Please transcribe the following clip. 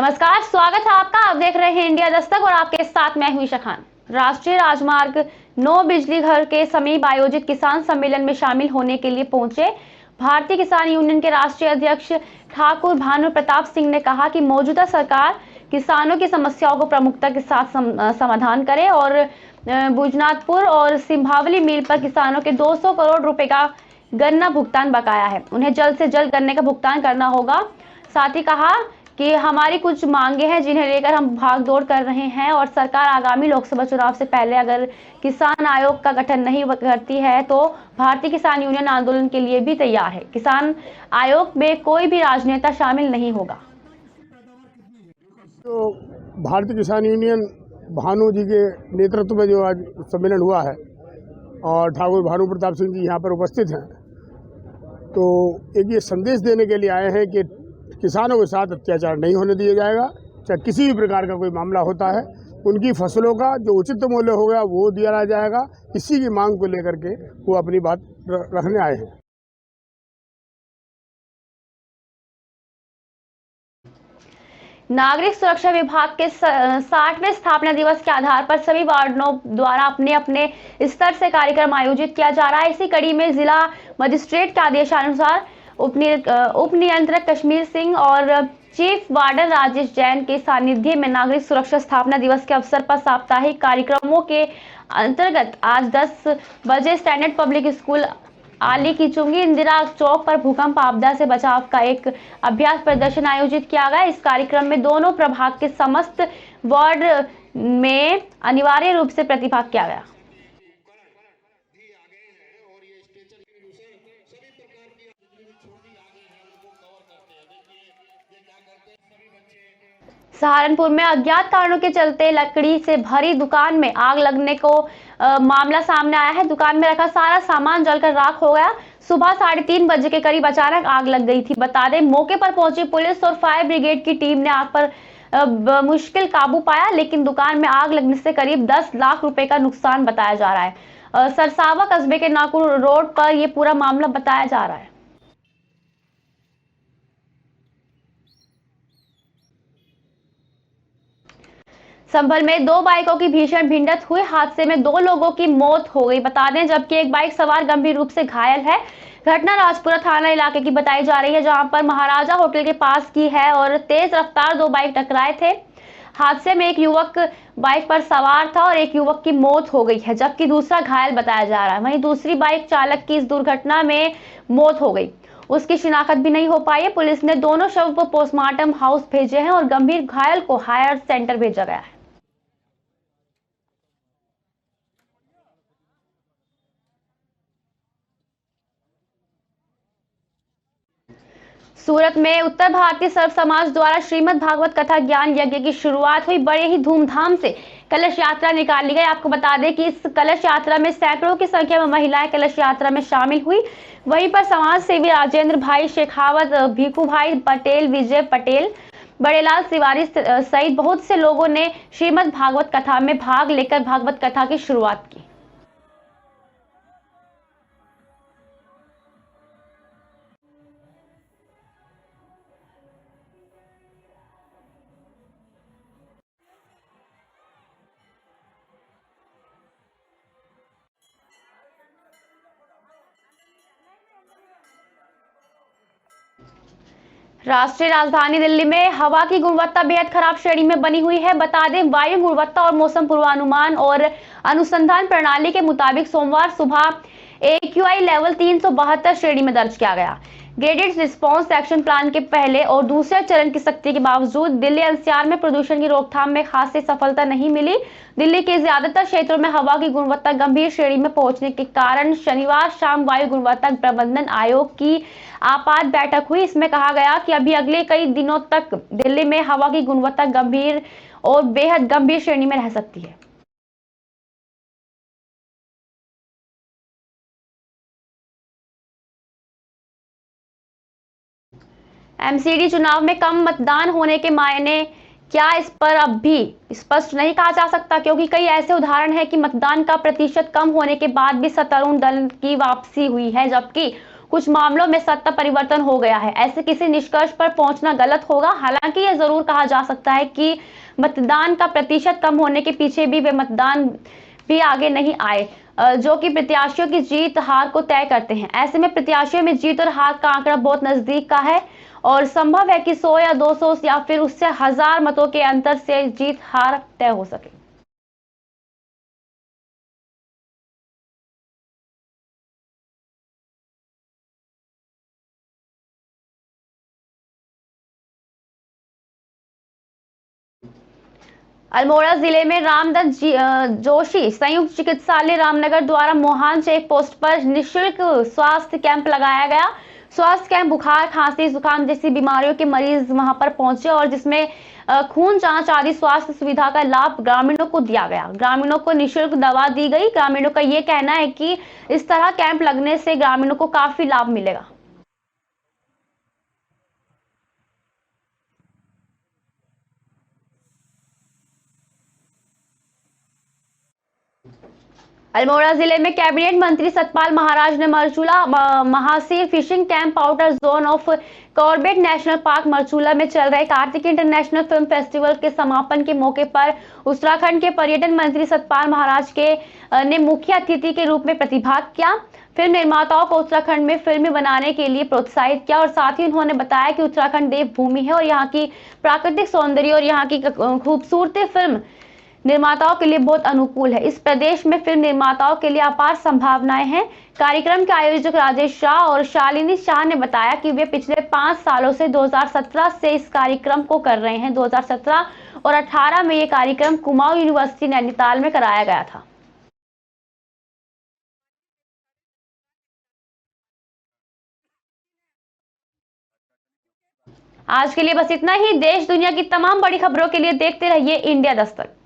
नमस्कार, स्वागत है आपका। आप देख रहे हैं इंडिया दस्तक और आपके साथ मैं हुई शखान। राष्ट्रीय राजमार्ग 9 बिजली घर के समीप आयोजित किसान सम्मेलन में शामिल होने के लिए पहुंचे भारतीय किसान यूनियन के राष्ट्रीय अध्यक्ष ठाकुर भानु प्रताप सिंह ने कहा कि मौजूदा सरकार किसानों की समस्याओं को प्रमुखता के साथ समाधान करे और बुजनाथपुर और सिंभावली मिल पर किसानों के 200 करोड़ रुपए का गन्ना भुगतान बकाया है, उन्हें जल्द से जल्द गन्ने का भुगतान करना होगा। साथ ही कहा कि हमारी कुछ मांगे हैं जिन्हें लेकर हम भाग दौड़ कर रहे हैं और सरकार आगामी लोकसभा चुनाव से पहले अगर किसान आयोग का गठन नहीं करती है तो भारतीय किसान यूनियन आंदोलन के लिए भी तैयार है। किसान आयोग में कोई भी राजनेता शामिल नहीं होगा। तो भारतीय किसान यूनियन भानु जी के नेतृत्व में जो आज सम्मेलन हुआ है और ठाकुर भानु प्रताप सिंह जी यहाँ पर उपस्थित हैं, तो एक ये संदेश देने के लिए आए हैं कि किसानों के साथ अत्याचार नहीं होने दिया जाएगा। चाहे किसी भी प्रकार का कोई मामला होता है, उनकी फसलों का जो उचित मूल्य होगा वो दिया जाएगा। इसी की मांग को लेकर के वो अपनी बात रखने आए हैं। नागरिक सुरक्षा विभाग के 60वें स्थापना दिवस के आधार पर सभी वार्डों द्वारा अपने अपने स्तर से कार्यक्रम आयोजित किया जा रहा है। इसी कड़ी में जिला मजिस्ट्रेट के आदेशानुसार उप नियंत्रक कश्मीर सिंह और चीफ वार्डन राजेश जैन के सानिध्य में नागरिक सुरक्षा स्थापना दिवस के अवसर पर साप्ताहिक कार्यक्रमों के अंतर्गत आज 10 बजे स्टैंडर्ड पब्लिक स्कूल आली की चुंगी इंदिरा चौक पर भूकंप आपदा से बचाव का एक अभ्यास प्रदर्शन आयोजित किया गया। इस कार्यक्रम में दोनों प्रभाग के समस्त वार्ड में अनिवार्य रूप से प्रतिभाग किया गया। सहारनपुर में अज्ञात कारणों के चलते लकड़ी से भरी दुकान में आग लगने को मामला सामने आया है। दुकान में रखा सारा सामान जलकर राख हो गया। सुबह 3:30 बजे के करीब अचानक आग लग गई थी। बता दें, मौके पर पहुंची पुलिस और फायर ब्रिगेड की टीम ने आग पर मुश्किल काबू पाया, लेकिन दुकान में आग लगने से करीब 10 लाख रुपए का नुकसान बताया जा रहा है। सरसावा कस्बे के नाकुर रोड पर यह पूरा मामला बताया जा रहा है। संभल में 2 बाइकों की भीषण भिड़ंत हुई। हादसे में 2 लोगों की मौत हो गई, बता दें, जबकि एक बाइक सवार गंभीर रूप से घायल है। घटना राजपुरा थाना इलाके की बताई जा रही है, जहां पर महाराजा होटल के पास की है और तेज रफ्तार 2 बाइक टकराए थे। हादसे में एक युवक बाइक पर सवार था और एक युवक की मौत हो गई है, जबकि दूसरा घायल बताया जा रहा है। वहीं दूसरी बाइक चालक की इस दुर्घटना में मौत हो गई, उसकी शिनाख्त भी नहीं हो पाई है। पुलिस ने दोनों शव को पोस्टमार्टम हाउस भेजे हैं और गंभीर घायल को हायर सेंटर भेजा गया है। सूरत में उत्तर भारतीय सर्व समाज द्वारा श्रीमद् भागवत कथा ज्ञान यज्ञ की शुरुआत हुई। बड़े ही धूमधाम से कलश यात्रा निकाली गई। आपको बता दें कि इस कलश यात्रा में सैकड़ों की संख्या में महिलाएं कलश यात्रा में शामिल हुई। वहीं पर समाज सेवी राजेंद्र भाई शेखावत, भीखू भाई पटेल, विजय पटेल, बड़ेलाल तिवारी सहित बहुत से लोगों ने श्रीमद् भागवत कथा में भाग लेकर भागवत कथा की शुरुआत की। राष्ट्रीय राजधानी दिल्ली में हवा की गुणवत्ता बेहद खराब श्रेणी में बनी हुई है। बता दें, वायु गुणवत्ता और मौसम पूर्वानुमान और अनुसंधान प्रणाली के मुताबिक सोमवार सुबह AQI लेवल 372 श्रेणी में दर्ज किया गया। ग्रेडेड रिस्पांस एक्शन प्लान के पहले और दूसरे चरण की सख्ती के बावजूद दिल्ली NCR में प्रदूषण की रोकथाम में खासी सफलता नहीं मिली। दिल्ली के ज्यादातर क्षेत्रों में हवा की गुणवत्ता गंभीर श्रेणी में पहुंचने के कारण शनिवार शाम वायु गुणवत्ता प्रबंधन आयोग की आपात बैठक हुई। इसमें कहा गया कि अभी अगले कई दिनों तक दिल्ली में हवा की गुणवत्ता गंभीर और बेहद गंभीर श्रेणी में रह सकती है। MCD चुनाव में कम मतदान होने के मायने क्या, इस पर अब भी स्पष्ट नहीं कहा जा सकता, क्योंकि कई ऐसे उदाहरण हैं कि मतदान का प्रतिशत कम होने के बाद भी सत्तारूढ़ दल की वापसी हुई है, जबकि कुछ मामलों में सत्ता परिवर्तन हो गया है। ऐसे किसी निष्कर्ष पर पहुंचना गलत होगा। हालांकि यह जरूर कहा जा सकता है कि मतदान का प्रतिशत कम होने के पीछे भी वे मतदान भी आगे नहीं आए जो कि प्रत्याशियों की जीत हार को तय करते हैं। ऐसे में प्रत्याशियों में जीत और हार का आंकड़ा बहुत नजदीक का है और संभव है कि 100 या 200 या फिर उससे 1000 मतों के अंतर से जीत हार तय हो सके। अल्मोड़ा जिले में रामदत्त जोशी संयुक्त चिकित्सालय रामनगर द्वारा मोहान चेक पोस्ट पर निःशुल्क स्वास्थ्य कैंप लगाया गया। स्वास्थ्य कैंप बुखार, खांसी, जुकाम जैसी बीमारियों के मरीज वहां पर पहुंचे और जिसमें खून जांच आदि स्वास्थ्य सुविधा का लाभ ग्रामीणों को दिया गया। ग्रामीणों को निःशुल्क दवा दी गई। ग्रामीणों का ये कहना है कि इस तरह कैंप लगने से ग्रामीणों को काफी लाभ मिलेगा। अल्मोड़ा जिले में कैबिनेट मंत्री सतपाल महाराज ने Marchula mahseer fishing camp outer zone of Corbett national park Marchula में चल रहे कार्तिक इंटरनेशनल फिल्म फेस्टिवल के समापन के मौके पर उत्तराखंड के पर्यटन मंत्री सतपाल महाराज ने मुख्य अतिथि के रूप में प्रतिभाग किया। फिल्म निर्माताओं को उत्तराखंड में फिल्में बनाने के लिए प्रोत्साहित किया और साथ ही उन्होंने बताया कि उत्तराखंड देवभूमि है और यहाँ की प्राकृतिक सौंदर्य और यहाँ की खूबसूरती फिल्म निर्माताओं के लिए बहुत अनुकूल है। इस प्रदेश में फिल्म निर्माताओं के लिए अपार संभावनाएं हैं। कार्यक्रम के आयोजक राजेश शाह और शालिनी शाह ने बताया कि वे पिछले 5 सालों से 2017 से इस कार्यक्रम को कर रहे हैं। 2017 और 18 में ये कार्यक्रम कुमाऊं यूनिवर्सिटी नैनीताल में कराया गया था। आज के लिए बस इतना ही। देश दुनिया की तमाम बड़ी खबरों के लिए देखते रहिए इंडिया दस्तक।